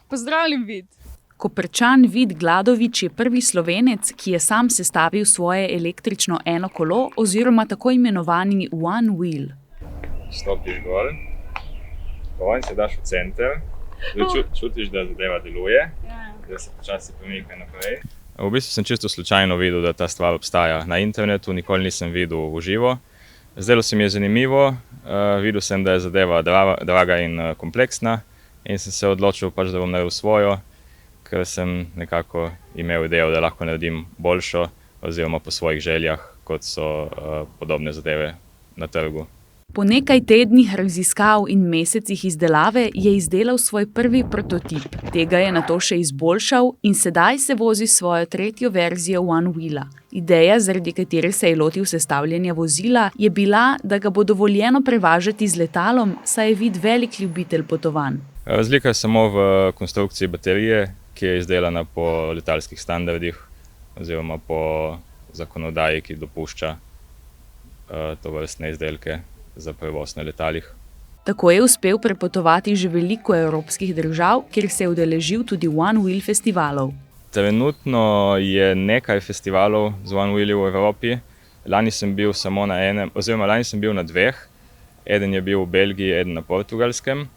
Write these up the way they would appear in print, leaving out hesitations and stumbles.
Pozdravljen, Vid. Koprčan Vid Gladovič je prvi Slovenec, ki je sam sestavil svoje električno enokolo oziroma tako imenovani One Wheel. Stopiš gor, in se daš v center, čutiš, da zadeva deluje, da se počasi premika naprej. V bistvu sem čisto slučajno videl, da ta stvar obstaja na internetu, nikoli nisem videl v živo. Zdelo se mi je zanimivo, videl sem, da je zadeva draga in kompleksna in sem se odločil, da bom naredil svojo, ker sem nekako imel idejo, da lahko naredim boljšo oziroma po svojih željah, kot so podobne zadeve na trgu. Po nekaj tednih raziskav in mesecih izdelave je izdelal svoj prvi prototip. Tega je nato še izboljšal in sedaj se vozi svojo tretjo verzijo One Wheela. Ideja, zaradi katere se je lotil sestavljanja vozila, je bila, da ga bo dovoljeno prevažati z letalom, saj je Vid velik ljubitelj potovanj. Razlika je samo v konstrukciji baterije, ki je izdelana po letalskih standardih oziroma po zakonodaji, ki dopušča tovrstne izdelke za prevoz na letalih. Tako je uspel prepotovati že veliko evropskih držav, kjer se je udeležil tudi One Wheel festivalov. Trenutno je nekaj festivalov z One Wheeli v Evropi. Lani sem bil samo na enem, oziroma lani sem bil na dveh. Eden je bil v Belgiji, eden na Portugalskem.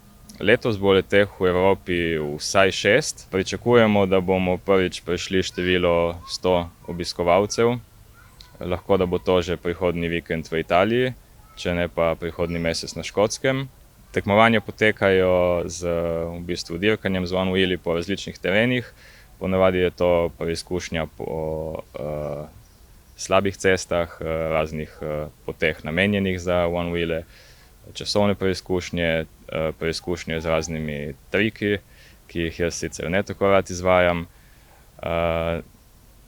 Letos bo leteh v Evropi vsaj 6. Pričakujemo, da bomo prvič prešli število 100 obiskovalcev. Lahko da bo to že prihodnji vikend v Italiji, če ne pa prihodnji mesec na Škotskem. Tekmovanja potekajo z dirkanjem z One Wheeli po različnih terenih. Ponavadi je to preizkušnja po slabih cestah, raznih poteh namenjenih za One Wheele, časovne preizkušnje z raznimi triki, ki jih jaz sicer ne tako rad izvajam.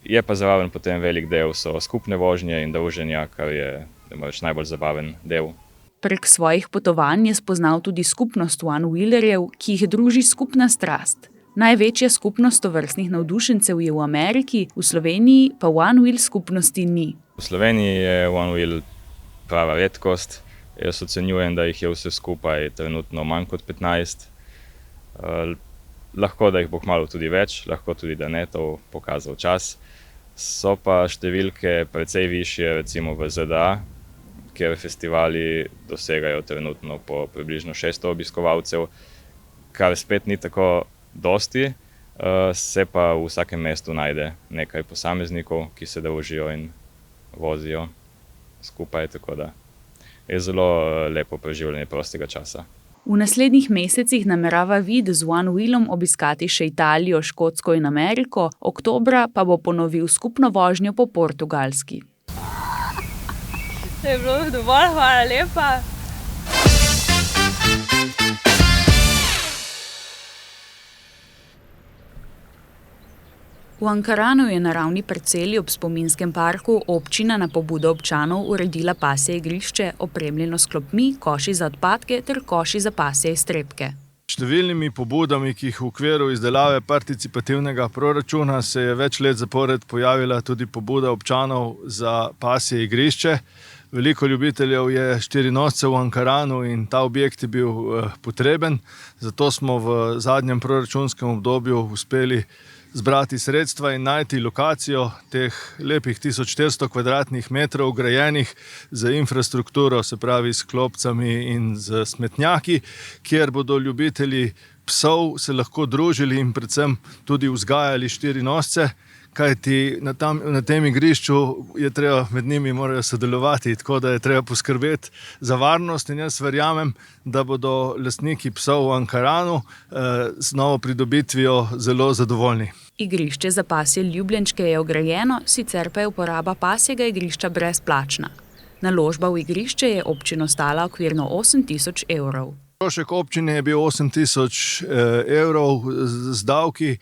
Je pa zraven potem velik del so skupne vožnje in druženja, kar je najbolj zabaven del. Prek svojih potovanj je spoznal tudi skupnost One Wheelerjev, ki jih druži skupna strast. Največja skupnost tovrstnih navdušencev je v Ameriki, v Sloveniji pa One Wheel skupnosti ni. V Sloveniji je One Wheel prava redkost. Jaz ocenjujem, da jih je vse skupaj trenutno manj kot 15. Lahko, da jih bo kmalu tudi več, lahko tudi, da ne, to pokazal čas. So pa številke precej višje, recimo v ZDA, kjer festivali dosegajo trenutno po približno 600 obiskovalcev, kar spet ni tako dosti, se pa v vsakem mestu najde nekaj posameznikov, ki se družijo in vozijo skupaj, tako da je zelo lepo preživljanje prostega časa. V naslednjih mesecih namerava Vid z One Wheelom obiskati še Italijo, Škotsko in Ameriko, oktobra pa bo ponovil skupno vožnjo po Portugalski. To je bilo dovolj, hvala lepa. V Ankaranu je na ravni parceli ob spominskem parku občina na pobudo občanov uredila pasje igrišče, opremljeno s klopmi, koši za odpadke ter koši za pasje iztrebke. Številnimi pobudami, ki jih v okviru izdelave participativnega proračuna se je več let zapored pojavila tudi pobuda občanov za pasje igrišče. Veliko ljubiteljev je štirinoscev v Ankaranu in ta objekt je bil potreben, zato smo v zadnjem proračunskem obdobju uspeli zbrati sredstva in najti lokacijo teh lepih 1400 kvadratnih metrov grajenih z infrastrukturo, se pravi s klopcami in z smetnjaki, kjer bodo ljubitelji psov se lahko družili in predvsem tudi vzgajali štirinosce, kajti na tem igrišču je treba, med njimi morajo sodelovati, tako da je treba poskrbeti za varnost in jaz verjamem, da bodo lastniki psov v Ankaranu z novo pridobitvijo zelo zadovoljni. Igrišče za pasje ljubljenčke je ograjeno, sicer pa je uporaba pasjega igrišča brezplačna. Naložba v igrišče je občino stala okvirno 8.000 evrov. Strošek občine je bil 8.000 evrov z davki,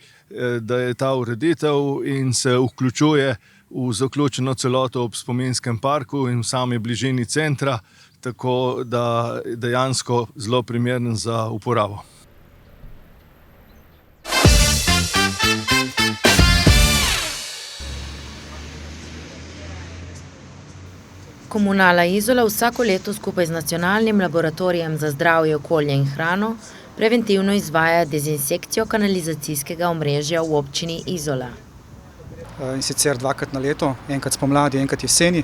da je ta ureditev in se vključuje v zaključeno celoto ob spominskem parku in v sami bližini centra, tako da je dejansko zelo primeren za uporabo. Komunala Izola vsako leto skupaj z Nacionalnim laboratorijem za zdravje, okolje in hrano preventivno izvaja dezinsekcijo kanalizacijskega omrežja v občini Izola. In sicer 2-krat na leto, enkrat spomladi, enkrat jeseni.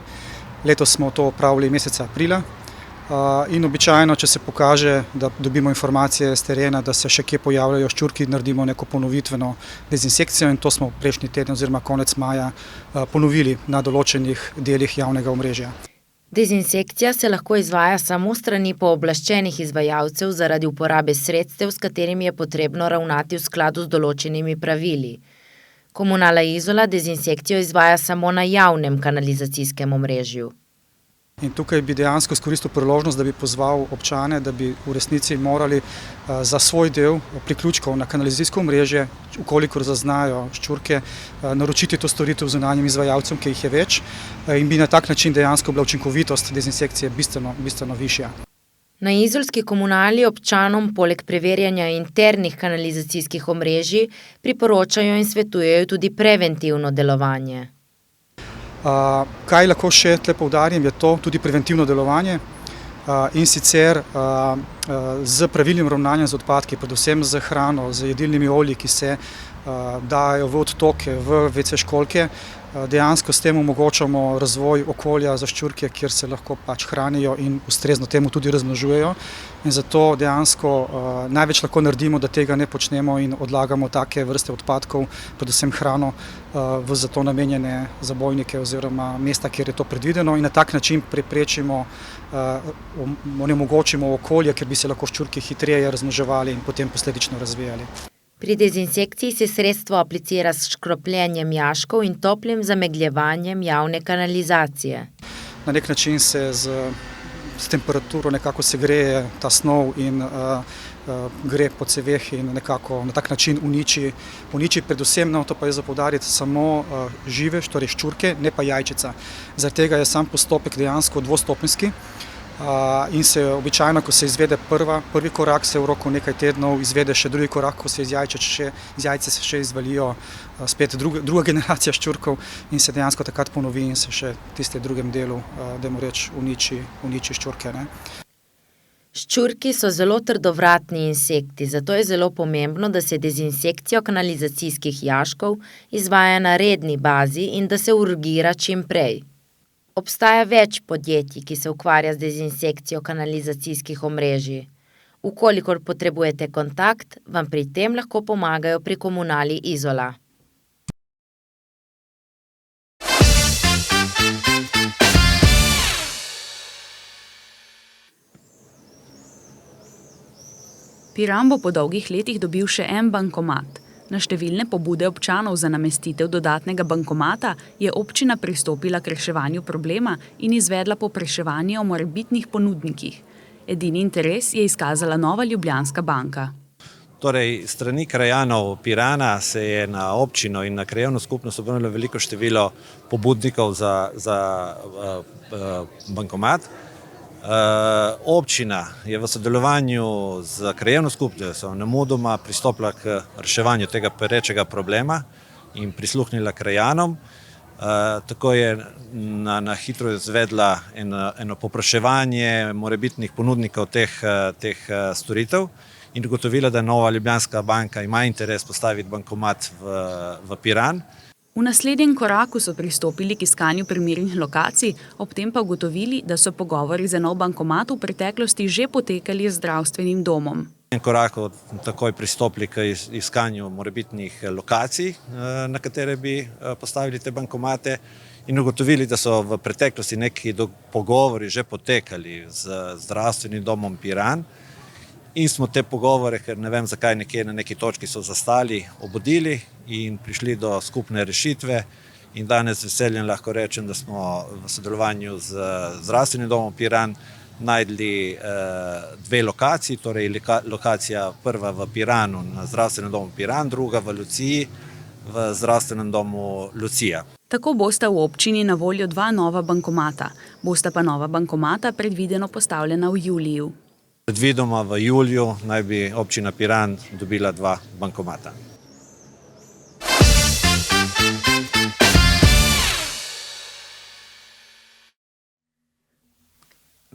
Letos smo to opravili meseca aprila. In običajno, če se pokaže, da dobimo informacije z terena, da se še kje pojavljajo ščurki, naredimo neko ponovitveno dezinsekcijo in to smo prejšnji teden oziroma konec maja ponovili na določenih delih javnega omrežja. Dezinsekcija se lahko izvaja samo s strani pooblaščenih izvajalcev zaradi uporabe sredstev, s katerimi je potrebno ravnati v skladu z določenimi pravili. Komunala Izola dezinsekcijo izvaja samo na javnem kanalizacijskem omrežju. In tukaj bi dejansko izkoristil priložnost, da bi pozval občane, da bi v resnici morali za svoj del priključkov na kanalizacijsko omrežje, ukolikor zaznajo ščurke, naročiti to storitev zunanjim izvajalcem, ki jih je več, in bi na tak način dejansko bila učinkovitost dezinsekcije bistveno višja. Na izolski komunali občanom poleg preverjanja internih kanalizacijskih omrežij priporočajo in svetujejo tudi preventivno delovanje. Kaj lahko še tle poudarim, je to tudi preventivno delovanje in sicer z pravilnim ravnanjem z odpadki, predvsem z hrano, z jedilnimi olji, ki se dajo v odtoke, v WC školjke. Dejansko s tem omogočamo razvoj okolja za ščurke, kjer se lahko hranijo in ustrezno temu tudi razmnožujejo. In zato dejansko največ lahko naredimo, da tega ne počnemo in odlagamo take vrste odpadkov, predvsem hrano, v za to namenjene zabojnike oziroma mesta, kjer je to predvideno in na tak način preprečimo, onemogočimo okolje, ker bi se lahko ščurki hitreje razmnoževali in potem posledično razvijali. Pri dezinsekciji se sredstvo aplicira s škropljenjem jaškov in toplim zamegljevanjem javne kanalizacije. Na nek način se s temperaturo nekako segreje ta snov in gre po ceveh in nekako na tak način uniči predvsem, to pa je za poudariti, samo žive, torej ščurke, ne pa jajčica. Zaradi tega je sam postopek dejansko dvostopenjski. In se običajno, ko se izvede prvi korak, se v roku nekaj tednov izvede še drugi korak, ko se iz jajce se še izvalijo spet druga generacija ščurkov in se dejansko takrat ponovi in se še v tistem drugem delu, dajmo reči, uniči ščurke. Ščurki so zelo trdovratni insekti, zato je zelo pomembno, da se dezinsekcijo kanalizacijskih jaškov izvaja na redni bazi in da se urgira čim prej. Obstaja več podjetij, ki se ukvarja z dezinsekcijo kanalizacijskih omrežij. Ukolikor potrebujete kontakt, vam pri tem lahko pomagajo pri komunali Izola. Piran bo po dolgih letih dobil še en bankomat. Na številne pobude občanov za namestitev dodatnega bankomata je občina pristopila k reševanju problema in izvedla povpraševanje o morebitnih ponudnikih. Edini interes je izkazala Nova Ljubljanska banka. Torej, strani krajanov Pirana se je na občino in na krajevno skupnost obrnilo veliko število pobudnikov za bankomat. Občina je v sodelovanju z krajevno skupnostjo nemudoma pristopila k reševanju tega perečega problema in prisluhnila krajanom. Tako je na hitro izvedla eno povpraševanje morebitnih ponudnikov teh storitev in ugotovila, da Nova Ljubljanska banka ima interes postaviti bankomat v Piran. V naslednjem koraku so pristopili k iskanju primernih lokacij, ob tem pa ugotovili, da so pogovori za nov bankomat v preteklosti že potekali z zdravstvenim domom. V koraku takoj pristopili k iskanju morebitnih lokacij, na katere bi postavili te bankomate in ugotovili, da so v preteklosti neki pogovori že potekali z zdravstvenim domom Piran. In smo te pogovore, ker ne vem zakaj, nekje na neki točki so zastali, obudili in prišli do skupne rešitve. In danes z veseljem lahko rečem, da smo v sodelovanju z zdravstvenim domom Piran najdli dve lokaciji, torej lokacija prva v Piranu na zdravstvenem domu Piran, druga v Luciji v zdravstvenem domu Lucija. Tako bosta v občini na voljo dva nova bankomata. Bosta pa nova bankomata predvideno postavljena v juliju. Predvidoma v juliju naj bi občina Piran dobila dva bankomata.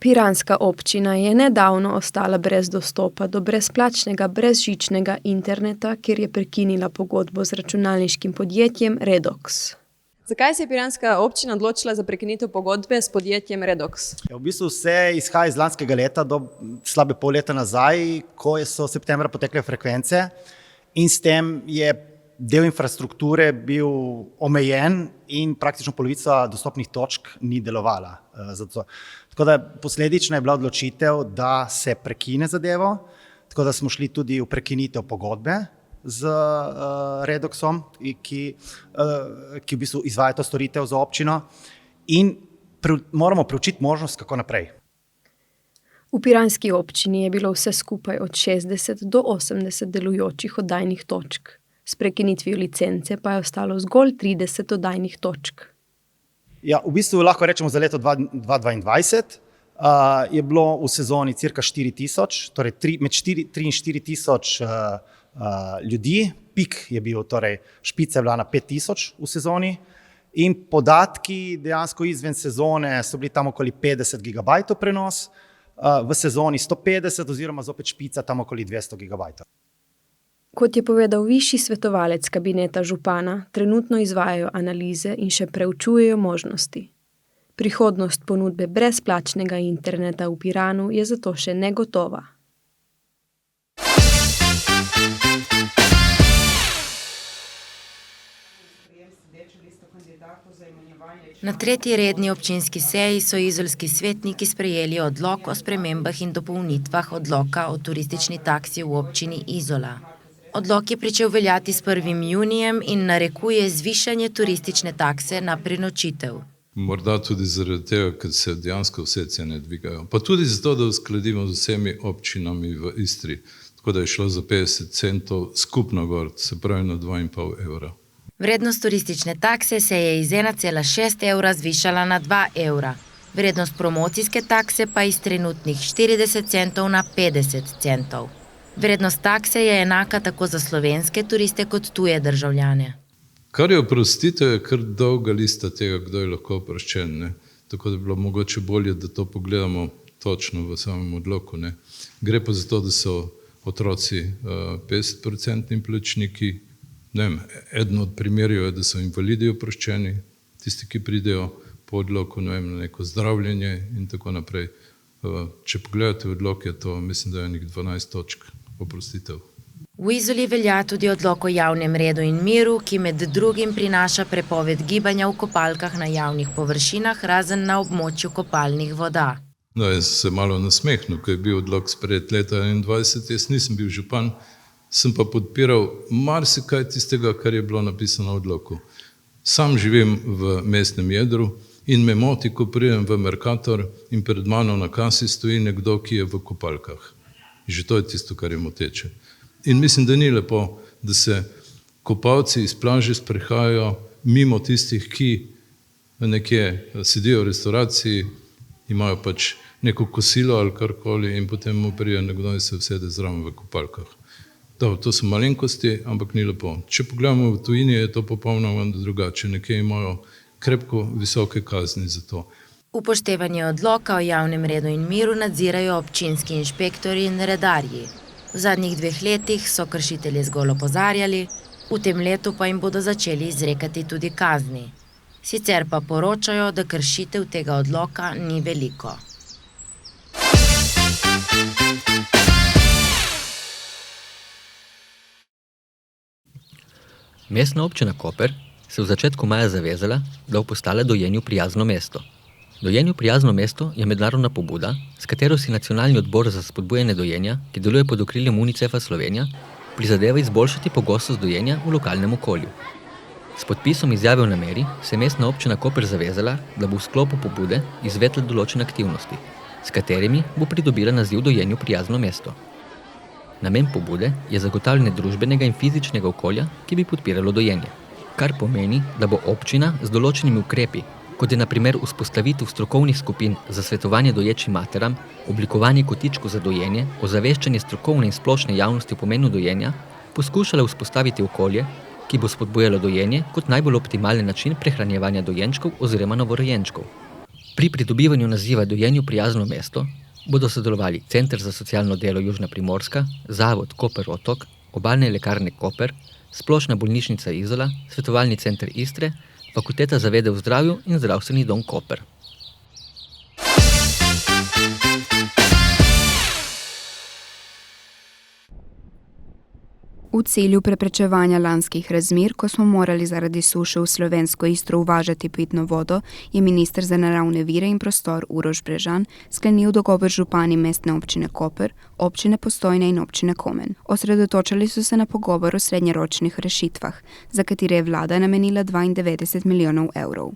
Piranska občina je nedavno ostala brez dostopa do brezplačnega brezžičnega interneta, ker je prekinila pogodbo z računalniškim podjetjem Redox. Zakaj se je piranska občina odločila za prekinitev pogodbe s podjetjem Redox? V bistvu vse izhaja iz lanskega leta do slabe pol leta nazaj, ko so septembra potekle frekvence in s tem je del infrastrukture bil omejen in praktično polovica dostopnih točk ni delovala. Tako da posledično je bila odločitev, da se prekine zadevo, tako da smo šli tudi v prekinitev pogodbe z Redoxom, ki v bistvu izvaja to storitev za občino in moramo preučiti možnost, kako naprej. V piranski občini je bilo vse skupaj od 60 do 80 delujočih oddajnih točk. S prekinitvijo licence pa je ostalo zgolj 30 oddajnih točk. Ja, v bistvu lahko rečemo za leto 2022 je bilo v sezoni cirka 4000, torej med 3 in 4000 ljudi, pik je bil, torej špica je bila na 5000 v sezoni in podatki dejansko izven sezone so bili tam okoli 50 gigabajtov prenos, v sezoni 150 oziroma zopet špica tam okoli 200 gigabajtov. Kot je povedal višji svetovalec kabineta župana, trenutno izvajajo analize in še preučujejo možnosti. Prihodnost ponudbe brezplačnega interneta v Piranu je zato še negotova. Na 3. redni občinski seji so izolski svetniki sprejeli odlok o spremembah in dopolnitvah odloka o turistični taksi v občini Izola. Odlok je pričel veljati s 1. junijem in narekuje zvišanje turistične takse na prenočitev. Morda tudi zaradi tega, ker se dejansko vse cene dvigajo. Pa tudi zato, da uskladimo z vsemi občinami v Istri. Tako da je šlo za 50 centov skupno gor, se pravi na 2,5 evra. Vrednost turistične takse se je iz 1,6 evra zvišala na 2 evra. Vrednost promocijske takse pa iz trenutnih 40 centov na 50 centov. Vrednost takse je enaka tako za slovenske turiste kot tuje državljane. Kar je oprostitev, je kar dolga lista tega, kdo je lahko oproščen. Ne? Tako da bi bilo mogoče bolje, da to pogledamo točno v samem odloku. Ne? Gre pa za to, da so otroci 50% plačniki. Eden od primerjev je, da so invalidi oproščeni, tisti, ki pridejo po odloku na neko zdravljenje in tako naprej. Če pogledate odlok, je to, mislim, da je nekaj 12 točk oprostitev. V Izoli velja tudi odlok o javnem redu in miru, ki med drugim prinaša prepoved gibanja v kopalkah na javnih površinah, razen na območju kopalnih voda. Jaz se malo nasmehnil, ko je bil odlok sprejet leta 2021, jaz nisem bil župan, sem pa podpiral marsikaj tistega, kar je bilo napisano v odloku. Sam živim v mestnem jedru in me moti, ko pridem v Mercator in pred mano na kasi stoji nekdo, ki je v kopalkah. Že to je tisto, kar je moteče. In mislim, da ni lepo, da se kopalci iz plaže sprehajajo mimo tistih, ki nekje sedijo v restauraciji, imajo pač neko kosilo ali karkoli in potem mu prije nekdo in se usede zraven v kopalkah. To so malenkosti, ampak ni lepo. Če pogledamo v tujini, je to popolnoma drugače. Nekje imajo krepko visoke kazni za to. Upoštevanje odloka o javnem redu in miru nadzirajo občinski inšpektorji in redarji. V zadnjih 2 letih so kršitelje zgolj opozarjali, v tem letu pa jim bodo začeli izrekati tudi kazni. Sicer pa poročajo, da kršitev tega odloka ni veliko. Mestna občina Koper se v začetku maja zavezala, da bo postala dojenju prijazno mesto. Dojenju prijazno mesto je mednarodna pobuda, s katero si Nacionalni odbor za spodbujanje dojenja, ki deluje pod okriljem UNICEF-a Slovenija, prizadeva izboljšati pogostost dojenja v lokalnem okolju. S podpisom izjave o nameri se je mestna občina Koper zavezala, da bo v sklopu pobude izvedla določene aktivnosti, s katerimi bo pridobila naziv dojenju prijazno mesto. Namen pobude je zagotavljanje družbenega in fizičnega okolja, ki bi podpiralo dojenje. Kar pomeni, da bo občina z določenimi ukrepi, kot je na primer vzpostavitev strokovnih skupin za svetovanje doječim materam, oblikovanje kotičkov za dojenje, ozaveščanje strokovne in splošne javnosti o pomenu dojenja, poskušala vzpostaviti okolje, ki bo spodbujalo dojenje kot najbolj optimalen način prehranjevanja dojenčkov oziroma novorojenčkov. Pri pridobivanju naziva Dojenju prijazno mesto bodo sodelovali Center za socialno delo Južna Primorska, Zavod Koper Otok, Obalne lekarne Koper, Splošna bolnišnica Izola, Svetovalni center Istre, Fakulteta za vede v zdravju in Zdravstveni dom Koper. V cilju preprečevanja lanskih razmer, ko smo morali zaradi suše v slovensko Istro uvažati pitno vodo, je minister za naravne vire in prostor Uroš Brežan sklenil dogovor z župani mestne občine Koper, občine Postojna in občine Komen. Osredotočali so se na pogovor o srednjeročnih rešitvah, za katere je vlada namenila 92 milijonov evrov.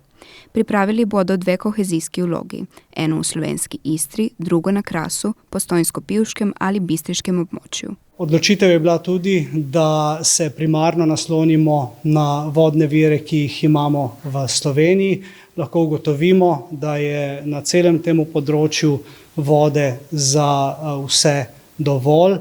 Pripravili bodo 2 kohezijski vlogi, eno v slovenski Istri, drugo na Krasu, postojnsko-pivškem ali bistriškem območju. Odločitev je bila tudi, da se primarno naslonimo na vodne vire, ki jih imamo v Sloveniji. Lahko ugotovimo, da je na celem temu področju vode za vse dovolj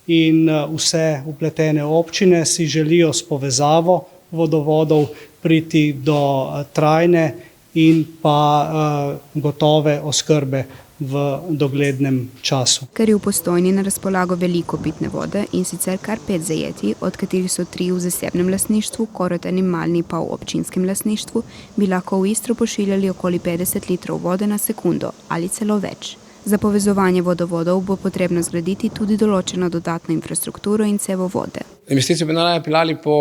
in vse vpletene občine si želijo s povezavo vodovodov priti do trajne in pa gotove oskrbe v doglednem času. Ker je v Postojni na razpolago veliko pitne vode in sicer kar 5 zajetij, od katerih so 3 v zasebnem lastništvu, Korotan in Malni pa v občinskem lastništvu, bi lahko v Istro pošiljali okoli 50 litrov vode na sekundo ali celo več. Za povezovanje vodovodov bo potrebno zgraditi tudi določeno dodatno infrastrukturo in cevovode. Investicije bi naj peljali po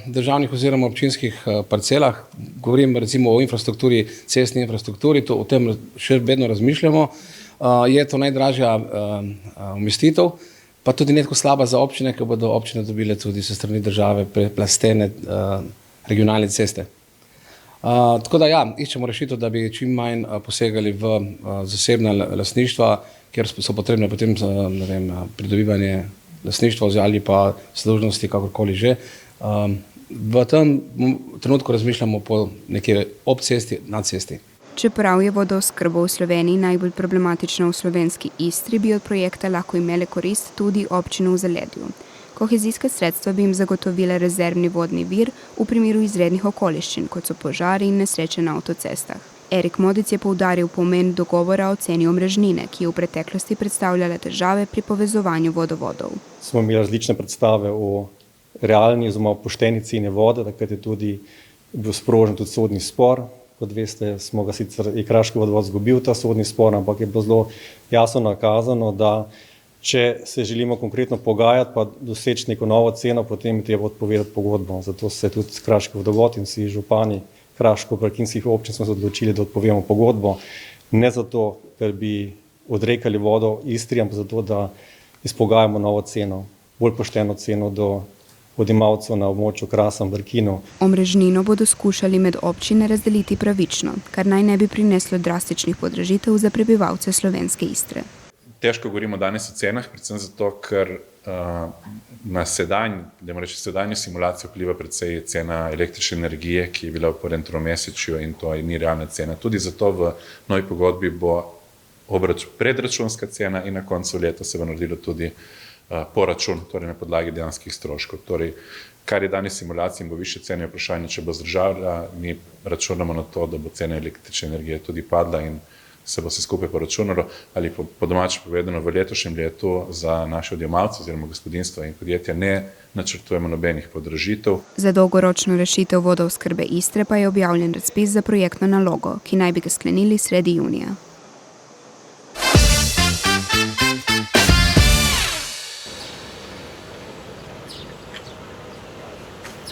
državnih oziroma občinskih parcelah. Govorim recimo o infrastrukturi, cestni infrastrukturi, o tem še vedno razmišljamo. Je to najdražja umestitev, pa tudi nekako slaba za občine, ker bodo občine dobile tudi se strani države preplastene regionalne ceste. Tako da ja, iščemo rešitev, da bi čim manj posegali v zasebna lastništva, kjer so potrebne potem pridobivanje lastništva ali pa služnosti, kakorkoli že. V tem trenutku razmišljamo po neki obcesti, nadcesti. Čeprav je vodooskrba v Sloveniji najbolj problematična v slovenski Istri, bi od projekta lahko imele korist tudi občine v Zaledju. Kohezijska sredstva bi jim zagotovila rezervni vodni vir v primeru izrednih okoliščin, kot so požari in nesreče na avtocestah. Erik Modic je poudaril pomen dogovora o ceni omrežnine, ki je v preteklosti predstavljala težave pri povezovanju vodovodov. Smo imeli različne predstave o realni oziroma pošteni ceni vode, takrat je tudi bil sprožen tudi sodni spor. Kot veste, smo ga sicer je Kraški vodovod izgubil ta sodni spor, ampak je bilo zelo jasno nakazano, da če se želimo konkretno pogajati pa doseči neko novo ceno, potem je treba odpovedati pogodbo. Zato se tudi Kraški vodovod in vsi župani kraško-brkinskih občin smo se odločili, da odpovemo pogodbo. Ne zato, ker bi odrekali vodo Istri, ampak zato, da izpogajamo novo ceno, bolj pošteno ceno do odjemalcev na območju Krasa in Brkinu. Omrežnino bodo skušali med občine razdeliti pravično, kar naj ne bi prineslo drastičnih podražitev za prebivalce slovenske Istre. Težko govorimo danes o cenah, predvsem zato, ker na sedanjo simulacijo vpliva predvsej cena električne energije, ki je bila v prvem tromesečju in to ni realna cena. Tudi zato v novi pogodbi bo predračunska cena in na koncu leta se bo naredilo tudi poračun, torej na podlagi dejanskih stroškov. Torej, kar je danes simulacija in bo više cene, vprašanje, če bo zdržala, mi računamo na to, da bo cena električne energije tudi padla in se bo se skupaj poračunalo, ali po domače povedano v letošnjem letu za naše odjemalce oziroma gospodinstva in podjetja ne načrtujemo nobenih podražitev. Za dolgoročno rešitev vodooskrbe Istre pa je objavljen razpis za projektno nalogo, ki naj bi ga sklenili sredi junija.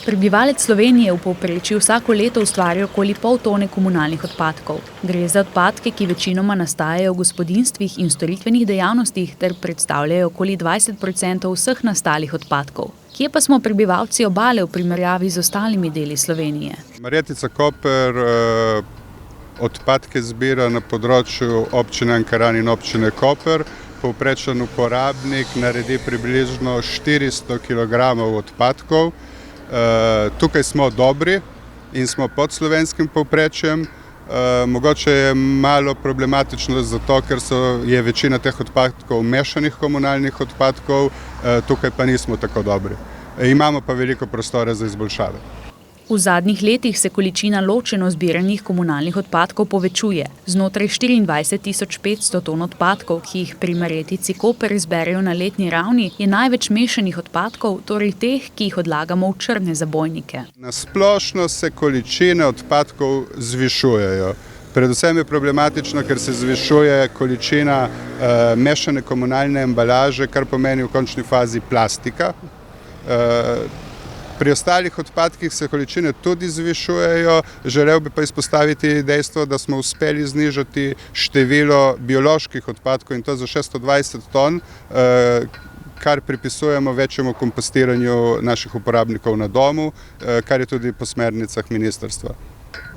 Prebivalec Slovenije v povprečju vsako leto ustvari okoli pol tone komunalnih odpadkov. Gre za odpadke, ki večinoma nastajajo v gospodinjstvih in storitvenih dejavnostih ter predstavljajo okoli 20% vseh nastalih odpadkov. Kje pa smo prebivalci Obale v primerjavi z ostalimi deli Slovenije? Marjetica Koper odpadke zbira na področju občine Ankaran in občine Koper. Povprečen uporabnik naredi približno 400 kg odpadkov. Tukaj smo dobri in smo pod slovenskim povprečjem. Mogoče je malo problematično zato, ker je večina teh odpadkov mešanih komunalnih odpadkov, tukaj pa nismo tako dobri. Imamo pa veliko prostora za izboljšave. V zadnjih letih se količina ločeno zbiranih komunalnih odpadkov povečuje. Znotraj 24.500 ton odpadkov, ki jih pri Marjetici Koper zberejo na letni ravni, je največ mešanih odpadkov, torej teh, ki jih odlagamo v črne zabojnike. Na splošno se količine odpadkov zvišujejo. Predvsem je problematično, ker se zvišuje količina mešane komunalne embalaže, kar pomeni v končni fazi plastika. Pri ostalih odpadkih se količine tudi zvišujejo. Želel bi pa izpostaviti dejstvo, da smo uspeli znižati število bioloških odpadkov in to za 620 ton, kar pripisujemo večjemu kompostiranju naših uporabnikov na domu, kar je tudi po smernicah ministrstva.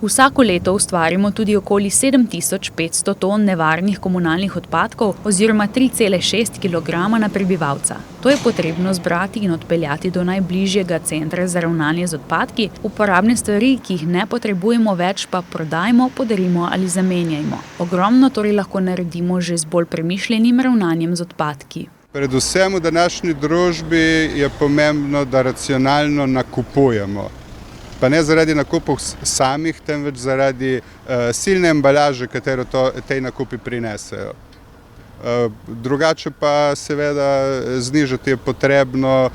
Vsako leto ustvarimo tudi okoli 7.500 ton nevarnih komunalnih odpadkov oziroma 3,6 kg na prebivalca. To je potrebno zbrati in odpeljati do najbližjega centra za ravnanje z odpadki, uporabne stvari, ki jih ne potrebujemo več, pa prodajmo, podarimo ali zamenjajmo. Ogromno torej lahko naredimo že z bolj premišljenim ravnanjem z odpadki. Predvsem v današnji družbi je pomembno, da racionalno nakupujemo. Pa ne zaradi nakupov samih, temveč zaradi silne embalaže, katero tej nakupi prinesejo. Drugače pa seveda znižati je potrebno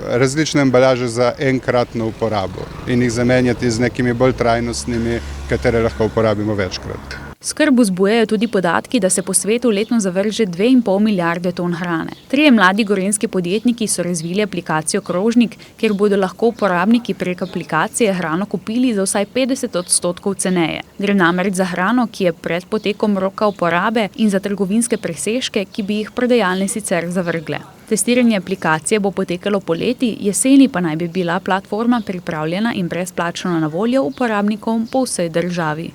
različne embalaže za enkratno uporabo in jih zamenjati z nekimi bolj trajnostnimi, katere lahko uporabimo večkrat. Skrb vzbujajo tudi podatki, da se po svetu letno zavrže 2,5 milijarde ton hrane. 3 mladi gorenjski podjetniki so razvili aplikacijo Krožnik, kjer bodo lahko uporabniki prek aplikacije hrano kupili za vsaj 50% ceneje. Gre namreč za hrano, ki je pred potekom roka uporabe in za trgovinske presežke, ki bi jih prodajalne sicer zavrgle. Testiranje aplikacije bo potekalo poleti, jeseni pa naj bi bila platforma pripravljena in brezplačno na voljo uporabnikom po vsej državi.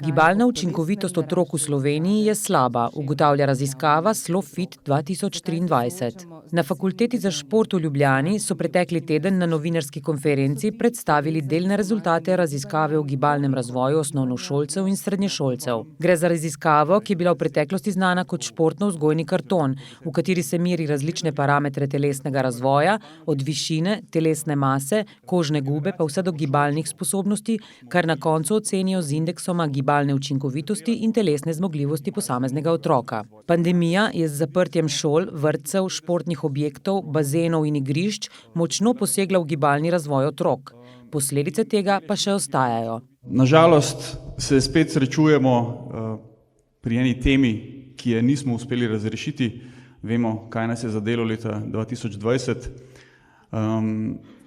Gibalna učinkovitost otrok v Sloveniji je slaba, ugotavlja raziskava SLOfit 2023. Na Fakulteti za šport v Ljubljani so pretekli teden na novinarski konferenci predstavili delne rezultate raziskave o gibalnem razvoju osnovnošolcev in srednješolcev. Gre za raziskavo, ki je bila v preteklosti znana kot športno-vzgojni karton, v kateri se meri različne parametre telesnega razvoja, od višine, telesne mase, kožne gube pa vse do gibalnih sposobnosti, kar na koncu ocenijo z indeksoma gibalne učinkovitosti in telesne zmogljivosti posameznega otroka. Pandemija je z zaprtjem šol, vrtcev, športnih objektov, bazenov in igrišč močno posegla v gibalni razvoj otrok. Posledice tega pa še ostajajo. Nažalost se spet srečujemo pri eni temi, ki je nismo uspeli razrešiti. Vemo, kaj nas je zadelo leta 2020.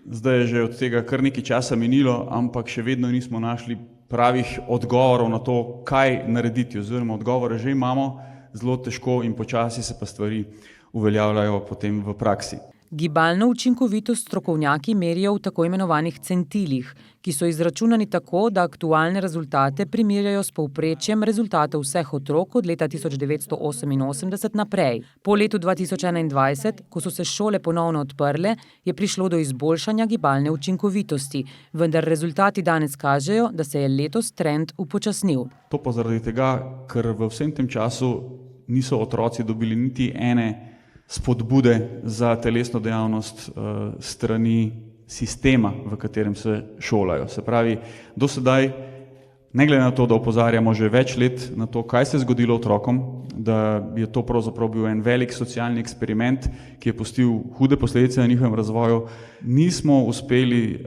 Zdaj je že od tega kar nekaj časa minilo, ampak še vedno nismo našli pravih odgovorov na to, kaj narediti, oziroma odgovore že imamo, zelo težko in počasi se pa stvari uveljavljajo potem v praksi. Gibalno učinkovitost strokovnjaki merijo v tako imenovanih centilih, ki so izračunani tako, da aktualne rezultate primerjajo s povprečjem rezultatov vseh otrok od leta 1988 naprej. Po letu 2021, ko so se šole ponovno odprle, je prišlo do izboljšanja gibalne učinkovitosti, vendar rezultati danes kažejo, da se je letos trend upočasnil. To pa zaradi tega, ker v vsem tem času niso otroci dobili niti ene spodbude za telesno dejavnost strani sistema, v katerem se šolajo. Se pravi, do sedaj, ne glede na to, da opozarjamo že več let na to, kaj se je zgodilo otrokom, da je to pravzaprav bil en velik socialni eksperiment, ki je pustil hude posledice na njihovem razvoju, nismo uspeli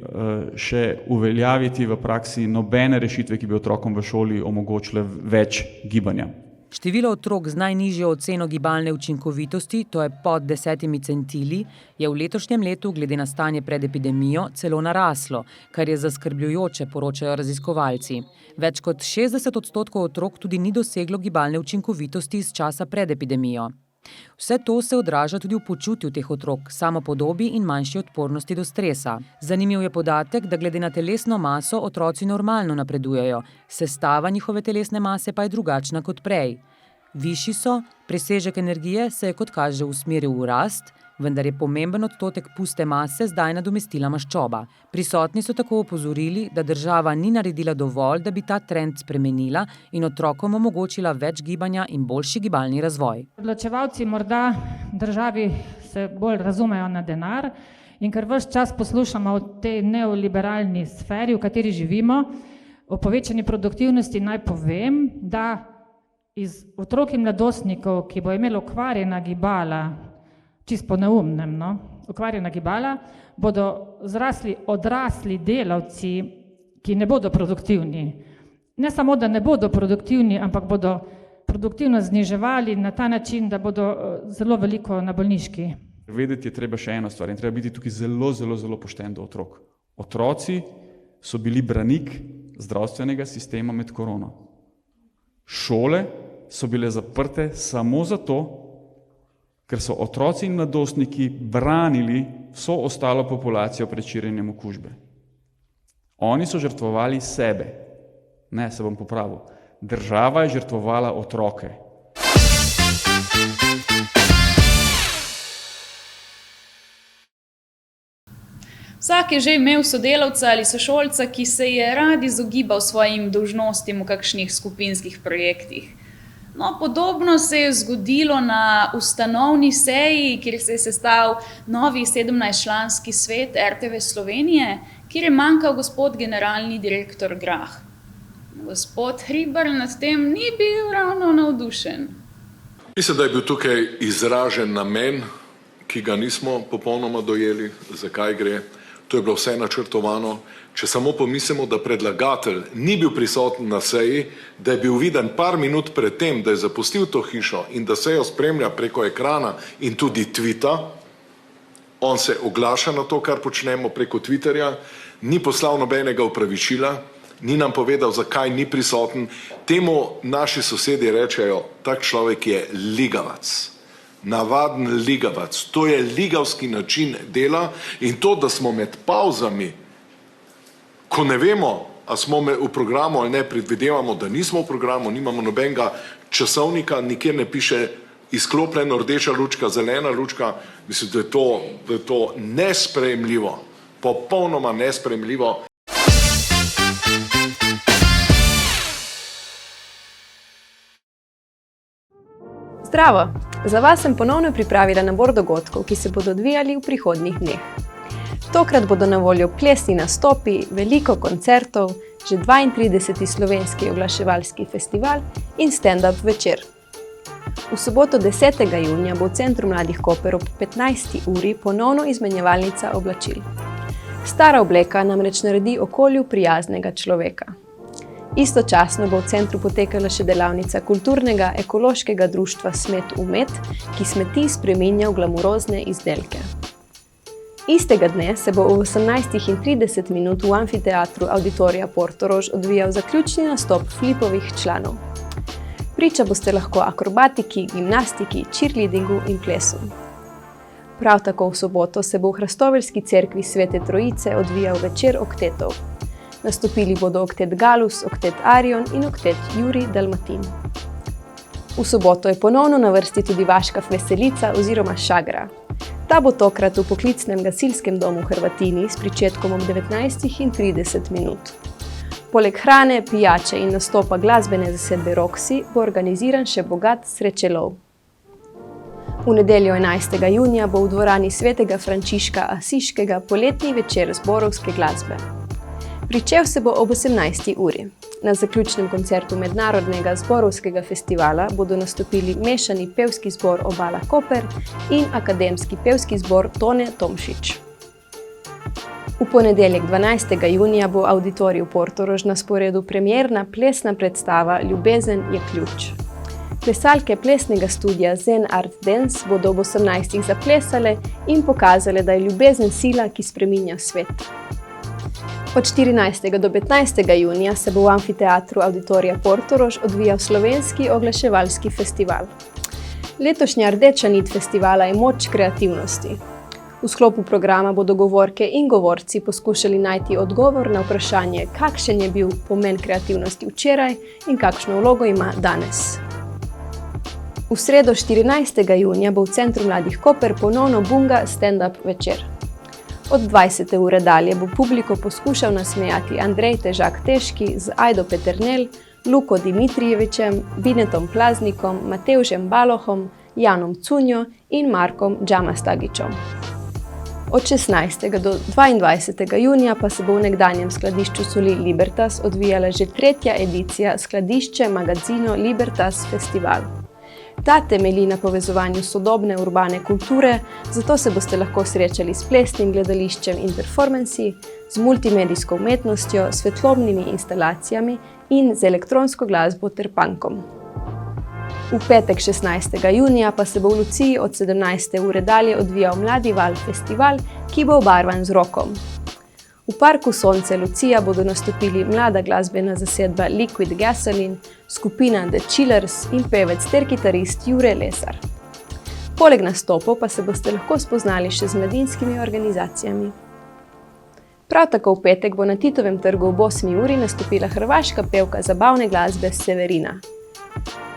še uveljaviti v praksi nobene rešitve, ki bi otrokom v šoli omogočile več gibanja. Število otrok z najnižjo oceno gibalne učinkovitosti, to je pod 10 centili, je v letošnjem letu glede na stanje pred epidemijo celo naraslo, kar je zaskrbljujoče, poročajo raziskovalci. Več kot 60% otrok tudi ni doseglo gibalne učinkovitosti iz časa pred epidemijo. Vse to se odraža tudi v počutju teh otrok, samopodobi in manjši odpornosti do stresa. Zanimiv je podatek, da glede na telesno maso otroci normalno napredujejo, sestava njihove telesne mase pa je drugačna kot prej. Višji so, presežek energije se je kot kaže usmeril v rast, vendar je pomemben odstotek puste mase zdaj nadomestila maščoba. Prisotni so tako opozorili, da država ni naredila dovolj, da bi ta trend spremenila in otrokom omogočila več gibanja in boljši gibalni razvoj. Odločevalci morda državi se bolj razumejo na denar in ker ves čas poslušamo o tej neoliberalni sferi, v kateri živimo, o povečani produktivnosti naj povem, da iz otrok in mladostnikov, ki bo imeli okvarjena gibala, čisto po neumnem, okvarjena gibala, bodo zrasli odrasli delavci, ki ne bodo produktivni. Ne samo, da ne bodo produktivni, ampak bodo produktivnost zniževali na ta način, da bodo zelo veliko na bolniški. Vedeti je treba še eno stvar in treba biti tukaj zelo pošten do otrok. Otroci so bili branik zdravstvenega sistema med korono. Šole so bile zaprte samo zato, ker so otroci in mladostniki branili vso ostalo populacijo pred širjenjem okužbe. Oni so žrtvovali sebe. Ne, se bom popravil. Država je žrtvovala otroke. Vsak je že imel sodelavca ali sošolca, ki se je rad izogibal svojim dolžnostim v kakšnih skupinskih projektih. No, podobno se je zgodilo na ustanovni seji, kjer se je sestal novi 17-članski svet RTV Slovenije, kjer je manjkal gospod generalni direktor Grah. Gospod Hribar nad tem ni bil ravno navdušen. Mislim, da je bil tukaj izražen namen, ki ga nismo popolnoma dojeli, zakaj gre. To je bilo vse načrtovano. Če samo pomislimo, da predlagatelj ni bil prisoten na seji, da je bil viden par minut pred tem, da je zapustil to hišo in da sejo spremlja preko ekrana in tudi tvita, on se oglaša na to, kar počnemo preko Twitterja, ni poslal nobenega opravičila, ni nam povedal, zakaj ni prisoten. Temu naši sosedje rečejo, tak človek je ligavac. Navaden ligavac. To je ligavski način dela in to, da smo med pauzami, ko ne vemo, a smo v programu ali ne, predvidevamo, da nismo v programu, nimamo nobenega časovnika, nikjer ne piše izklopljeno rdeča lučka, zelena lučka, mislim, da je to nesprejemljivo, popolnoma nesprejemljivo. Zdravo! Za vas sem ponovno pripravila nabor dogodkov, ki se bodo odvijali v prihodnjih dneh. Tokrat bodo na voljo plesni nastopi, veliko koncertov, že 32. slovenski oglaševalski festival in stand-up večer. V soboto 10. junija bo v Centru mladih Koper ob 15. uri ponovno izmenjevalnica oblačil. Stara obleka namreč naredi okolju prijaznega človeka. Istočasno bo v centru potekala še delavnica kulturnega ekološkega društva Smet v Med, ki smeti spreminja v glamurozne izdelke. Istega dne se bo v 18:30 v amfiteatru Auditorija Portorož odvijal zaključni nastop Flipovih članov. Priča boste lahko akrobatiki, gimnastiki, cheerleadingu in plesu. Prav tako v soboto se bo v hrastoveljski cerkvi Svete Trojice odvijal večer oktetov. Nastopili bodo oktet Galus, oktet Arion in oktet Jurij Dalmatin. V soboto je ponovno na vrsti tudi Vaška veselica oziroma Šagra. Ta bo tokrat v poklicnem gasilskem domu Hrvatini s pričetkom ob 19:30. Poleg hrane, pijače in nastopa glasbene zasedbe Roxy bo organiziran še bogat srečelov. V nedeljo 11. junija bo v dvorani Svetega Frančiška Asiškega poletni večer zborovske glasbe. Pričel se bo ob 18. uri. Na zaključnem koncertu Mednarodnega zborovskega festivala bodo nastopili mešani pevski zbor Obala Koper in akademski pevski zbor Tone Tomšič. V ponedeljek 12. junija bo v Auditoriju Portorož na sporedu premierna plesna predstava Ljubezen je ključ. Plesalke plesnega studia Zen Art Dance bodo ob 18. zaplesale in pokazale, da je ljubezen sila, ki spreminja svet. Od 14. do 15. junija se bo v amfiteatru Auditorija Portorož odvijal slovenski oglaševalski festival. Letošnja rdeča nit festivala je moč kreativnosti. V sklopu programa bodo govorke in govorci poskušali najti odgovor na vprašanje, kakšen je bil pomen kreativnosti včeraj in kakšno vlogo ima danes. V sredo 14. junija bo v Centru mladih Koper ponovno Bunga stand-up večer. Od 20. ure dalje bo publiko poskušal nasmejati Andrej Težak-Težki z Ajdo Peternel, Luko Dimitrijevičem, Binetom Plaznikom, Matevžem Balohom, Janom Cunjo in Markom Džamastagičom. Od 16. do 22. junija pa se bo v nekdanjem skladišču soli Libertas odvijala že 3. edicija skladišče magazino Libertas Festival. Ta temelji na povezovanju sodobne urbane kulture, zato se boste lahko srečali s plesnim gledališčem in performansi, z multimedijsko umetnostjo, svetlobnimi instalacijami in z elektronsko glasbo ter punkom. V petek 16. junija pa se bo v Luciji od 17. ure dalje odvijal Mladi val festival, ki bo obarvan z rokom. V parku Sonce Lucija bodo nastopili mlada glasbena zasedba Liquid Gasoline, skupina The Chillers in pevec ter kitarist Jure Lesar. Poleg nastopov pa se boste lahko spoznali še z mladinskimi organizacijami. Prav tako v petek bo na Titovem trgu ob 8. uri nastopila hrvaška pevka zabavne glasbe Severina.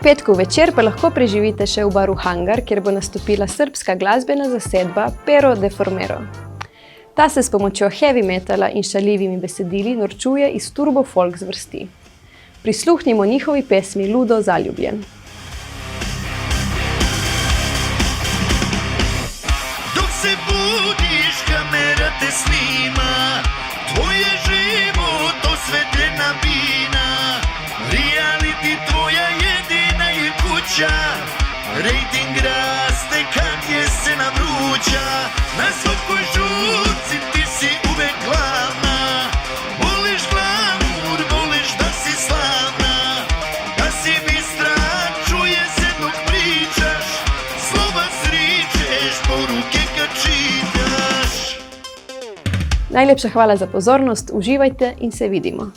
Petkov večer pa lahko preživite še v baru Hangar, kjer bo nastopila srbska glasbena zasedba Pero de Formero. Ta se s pomočjo heavy metala in šaljivimi besedili norčuje iz turbo folk zvrsti. Prisluhnimo njihovi pesmi Ludo zaljubljen. Dok se budiš, kamera te snima, tvoje život osvetljena bina, reality tvoja jedina je kuća, rating raste kad je scena vruća, na svakoj žurci ti si uvek glavna, voliš glamur, voliš da si slavna, da si bistra, čuje se dok pričaš, slova sričeš, poruke kad čitaš. Najlepša hvala za pozornost, uživajte in se vidimo.